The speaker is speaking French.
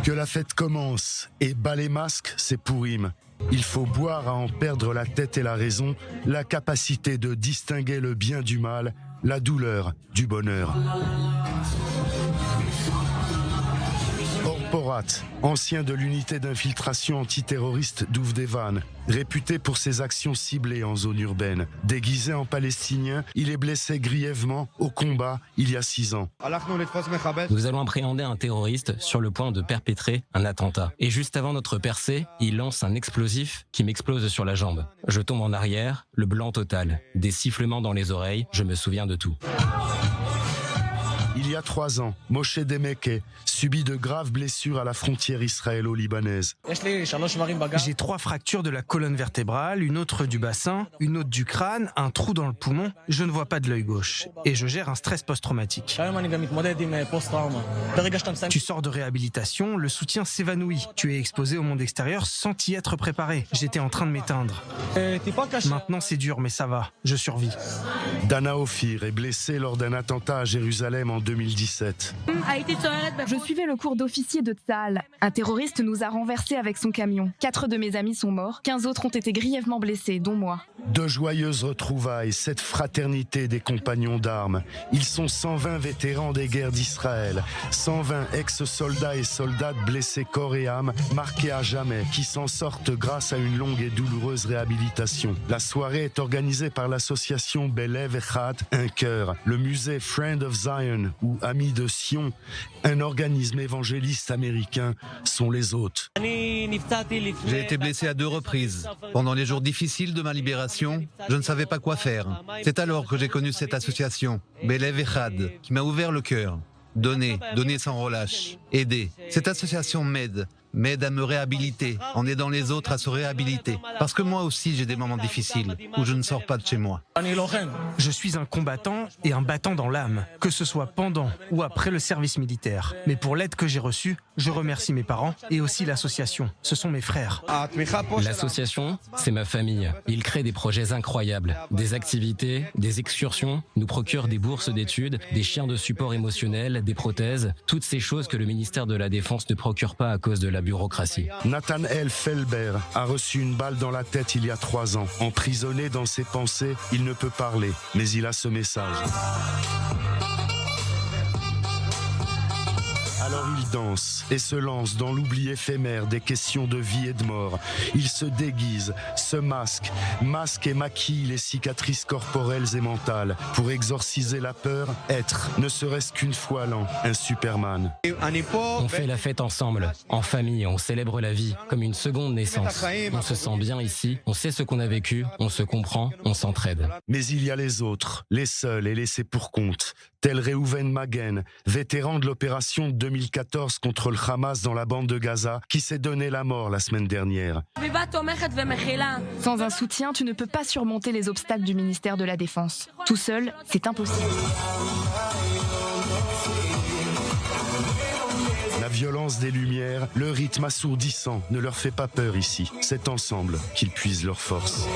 Que la fête commence et bas les masques, c'est Pourim. Il faut boire à en perdre la tête et la raison, la capacité de distinguer le bien du mal, la douleur du bonheur. Porat, ancien de l'unité d'infiltration antiterroriste d'Ouvdevan, réputé pour ses actions ciblées en zone urbaine. Déguisé en palestinien, il est blessé grièvement au combat il y a 6 ans. Nous allons appréhender un terroriste sur le point de perpétrer un attentat. Et juste avant notre percée, il lance un explosif qui m'explose sur la jambe. Je tombe en arrière, le blanc total, des sifflements dans les oreilles, je me souviens de tout. Il y a 3 ans, Moshe Demeke subit de graves blessures à la frontière israélo-libanaise. J'ai 3 fractures de la colonne vertébrale, une autre du bassin, une autre du crâne, un trou dans le poumon. Je ne vois pas de l'œil gauche et je gère un stress post-traumatique. Tu sors de réhabilitation, le soutien s'évanouit. Tu es exposé au monde extérieur sans y être préparé. J'étais en train de m'éteindre. Maintenant c'est dur mais ça va, je survis. Dana Ophir est blessée lors d'un attentat à Jérusalem en 2017. Je suivais le cours d'officier de Tsahal. Un terroriste nous a renversés avec son camion. 4 de mes amis sont morts, 15 autres ont été grièvement blessés, dont moi. De joyeuses retrouvailles, cette fraternité des compagnons d'armes. Ils sont 120 vétérans des guerres d'Israël, 120 ex-soldats et soldates blessés corps et âme, marqués à jamais, qui s'en sortent grâce à une longue et douloureuse réhabilitation. La soirée est organisée par l'association Belev Echad, un cœur, le musée Friend of Zion, ou Amis de Sion, un organisme évangéliste américain, sont les hôtes. J'ai été blessé à 2 reprises. Pendant les jours difficiles de ma libération, je ne savais pas quoi faire. C'est alors que j'ai connu cette association, Belev Echad, qui m'a ouvert le cœur. Donner sans relâche, aider. Cette association m'aide à me réhabiliter, en aidant les autres à se réhabiliter. Parce que moi aussi j'ai des moments difficiles, où je ne sors pas de chez moi. Je suis un combattant et un battant dans l'âme, que ce soit pendant ou après le service militaire. Mais pour l'aide que j'ai reçue, je remercie mes parents et aussi l'association. Ce sont mes frères. L'association, c'est ma famille. Ils créent des projets incroyables, des activités, des excursions, nous procurent des bourses d'études, des chiens de support émotionnel, des prothèses, toutes ces choses que le ministère de la Défense ne procure pas à cause de la bureaucratie. Nathanael Felber a reçu une balle dans la tête il y a 3 ans. Emprisonné dans ses pensées, il ne peut parler, mais il a ce message. Alors il danse et se lance dans l'oubli éphémère des questions de vie et de mort. Il se déguise, se masque et maquille les cicatrices corporelles et mentales pour exorciser la peur, être, ne serait-ce qu'une fois l'an, un Superman. On fait la fête ensemble, en famille, on célèbre la vie comme une seconde naissance. On se sent bien ici, on sait ce qu'on a vécu, on se comprend, on s'entraide. Mais il y a les autres, les seuls et laissés pour compte, tel Reuven Magen, vétéran de l'opération 2014 contre le Hamas dans la bande de Gaza, qui s'est donné la mort la semaine dernière. Sans un soutien, tu ne peux pas surmonter les obstacles du ministère de la Défense. Tout seul, c'est impossible. La violence des lumières, le rythme assourdissant ne leur fait pas peur ici. C'est ensemble qu'ils puisent leur force.